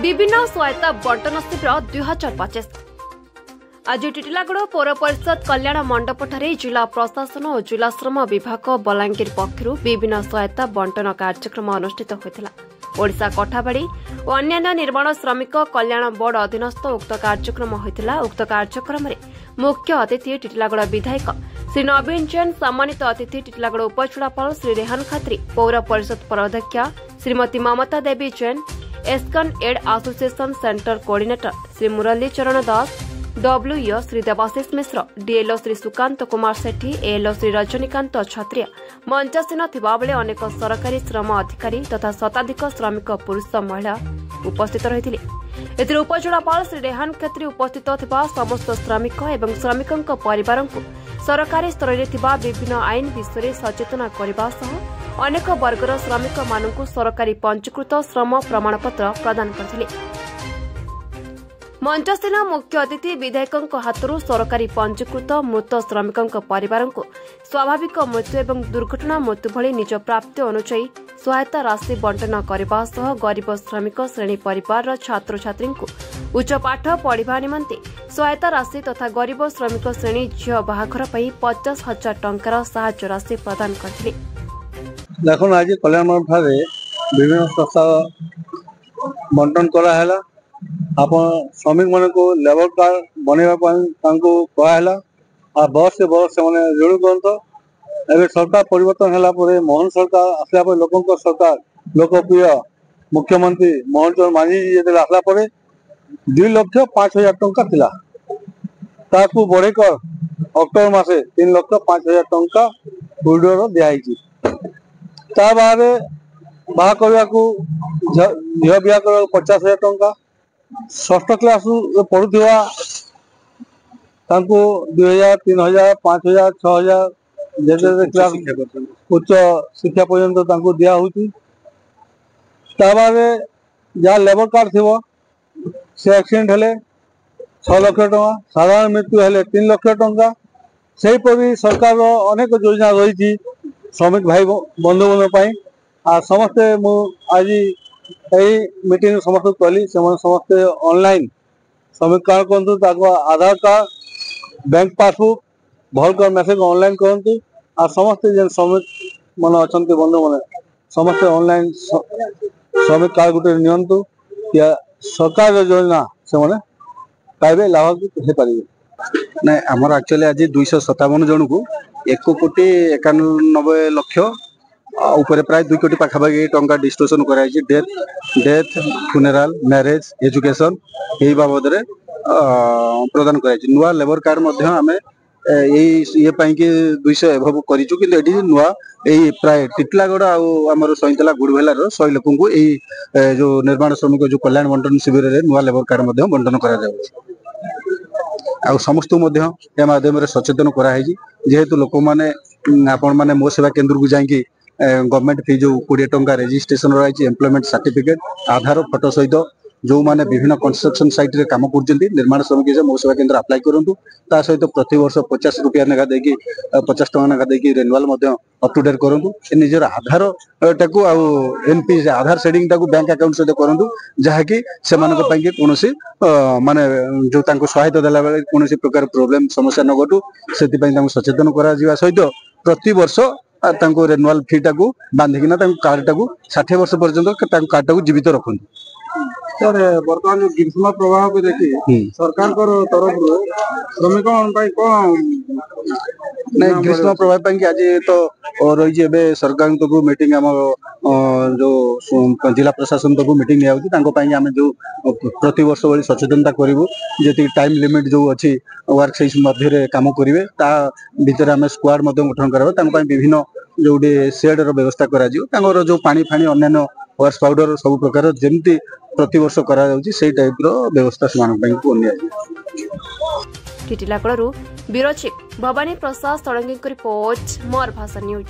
विभिन्न सहायता बंटन शिविर 2025 आज टिटिलागढ़ पौर परिषद कल्याण मंडप जिला प्रशासन और जिला श्रम विभाग बलांगीर पक्षर विभिन्न सहायता बंटन कार्यक्रम अनुष्ठित होता। ओडिशा कठाबाड़ी और अन्य निर्माण श्रमिक कल्याण बोर्ड अधीनस्थ उक्त कार्यक्रम होता। उक्त कार्यक्रम में मुख्य अतिथि टिटिलागढ़ विधायक श्री नवीन जैन, सम्मानित अतिथि टिटिलागढ़ उपजिलापाल श्री रेहान खत्री, पौर परिषद पौराध्यक्षा श्रीमती ममता देवी जैन, एस्कन aid association centre coordinator Shri Murali Charan Das, WEO Shri Debashish Mishra, DLO Shri Sukanta Kumar Sethi, ALO Shri Rajinikanth Chhatria मंचासीन थिबा बेले अनेक सरकारी श्रम अधिकारी तथा शताधिक श्रमिक पुरुष महिला उपस्थित रहिथिले। एथिरे उपजिलापाल श्री रेहान खत्री उपस्थित थिबा समस्त श्रमिक एवं श्रमिकक परिवार को सरकारी स्तर में थिबा विभिन्न आईन विषय सचेतना करने सह अनेक वर्गर श्रमिक मानक सरकारी पंजीकृत श्रम प्रमाणपत्र प्रदान करथिले। मंचस्थीन मुख्य अतिथि विधायक हाथों सरकारी पंजीकृत मृत श्रमिक परिवार को स्वाभाविक मृत्यु एवं दुर्घटना मृत्यु भली निज प्राप्ति अनुसार सहायता राशि बंटन करने सह गरीब श्रमिक श्रेणी परिवार छात्र छात्री को उच्च पाठ पढ़ा निमंते सहायता राशि तथा गरीब श्रमिक श्रेणी झील बाहाघर 50,000 टंकार साहाय्य राशि प्रदान करथिले। देखो आज कल्याण मंडप विभिन्न संस्था बंटन कराला। आप श्रमिक मान को लेबर कार्ड बनवाई कहला आ बस से बस से ऋण करत। एवं सरकार परिवर्तन होला मोहन सरकार आसला लोक सरकार लोकप्रिय मुख्यमंत्री मोहन चरण मांझी जी आसला 2,05,000 टंका थिला ताकू बढ़े कर अक्टोबर मासे 3,05,000 टंका विड्रोर दिखाई। ता बाद बाहा करने को झील बिहा कर 50,000 टंका, षष्ठ क्लास पढ़ुवा 2,000, 3,000, 5,000, 6,000 क्लास उच्च शिक्षा पर्यंत दिया होती। जहाँ लेबर कार्ड थी से एक्सीडेंट हेले 6 लाख टंका, साधारण मृत्यु हेले 3 लाख टंका। सेहीपरि सरकार अनेक योजना रही श्रमिक भाई बंधु बांधव आ समस्ते आज यही मीटिंग समस्त कहली समस्ते ऑनलाइन श्रमिक कार्ड करूँ, आधार कार्ड, बैंक पासबुक भल कर मेसेज ऑनलाइन करूँ आ समस्ते जेन श्रमिक मान अच्छा बंधु मैंने समस्ते ऑनलाइन श्रमिक कार्ड गोटे नियंतु या सरकार योजना से पाइबे लाभान्वित हो पारे। ना आमर एक्चुअली आज 257 जन को 1,91,00,000 ऊपर प्राय 2 कोटी पाखापाखि टंका डिस्ट्रीब्यूशन कराई। डेथ फ्यूनेराल मैरेज एजुकेशन यही बाबद प्रदान कराई। नुआ लेबर कार्ड आम ये 200 एभव करूँ कि नुआ यही प्राय टिटिलागढ़ आमर सईतला गुड़भेलार 100 लोक को जो निर्माण श्रमिक जो कल्याण बंटन शिविर में नुआ लेबर कार्ड बंटन कर समस्त माध्यम सचेतन कराई। जेहेतु लोक मैंने आपण मैंने मो सेवा केन्द्र को जाकि गवर्नमेंट फी जो 20 टंका रजिस्ट्रेशन रही एम्प्लॉयमेंट सर्टिफिकेट आधार फोटो सहित जो माने विभिन्न कंस्ट्रक्शन साइट रे काम करछन्ती निर्माण श्रमिक मो सेवा केन्द्र अप्लाई करंतु। ता सहित प्रति वर्ष 50 रुपया नेगा देकी 50 टका नेगा देकी रिन्यूअल अप टू डेट करंतु। निजर आधार टाकू आ एनपी आधार सेडिंग टाकू बैंक अकाउंट सहित करंतु जहाँकि से कोनोसी माने जो तांको सहायता देला बेले कोनोसी प्रकार प्रॉब्लम समस्या न घटू से सचेतन करा जिवा सहित प्रति वर्ष तांको रिन्यूअल फी टाकू बांधिकिना कार्ड टाकू 60 वर्ष पर्यंत कार्ड टाकू जीवित रखंतु। सर बर्तमान जो ग्रीष्म प्रभाव को देखी सरकार तरफ श्रमिक नहीं ग्रीष्म प्रभाव की आज तो रही सरकार तो मीटिंग आम जो जिला प्रशासन तक मीटिंग आम जो प्रति वर्ष भाई सचेतनता करूँ जी टाइम लिमिट जो अच्छी वर्क सेस मध्य कम करेंगे ता भीतर आम स्क्वाड गठन करा विभिन्न जो सेड व्यवस्था कर जो पानी फाणी अन्य वर्स पाउडर सब प्रकार जमती प्रति वर्ष करा से टाइप व्यवस्था से टिटिलागढ़ ब्यूरो चीफ भवानी प्रसाद षडंगी रिपोर्ट मोर भाषा न्यूज।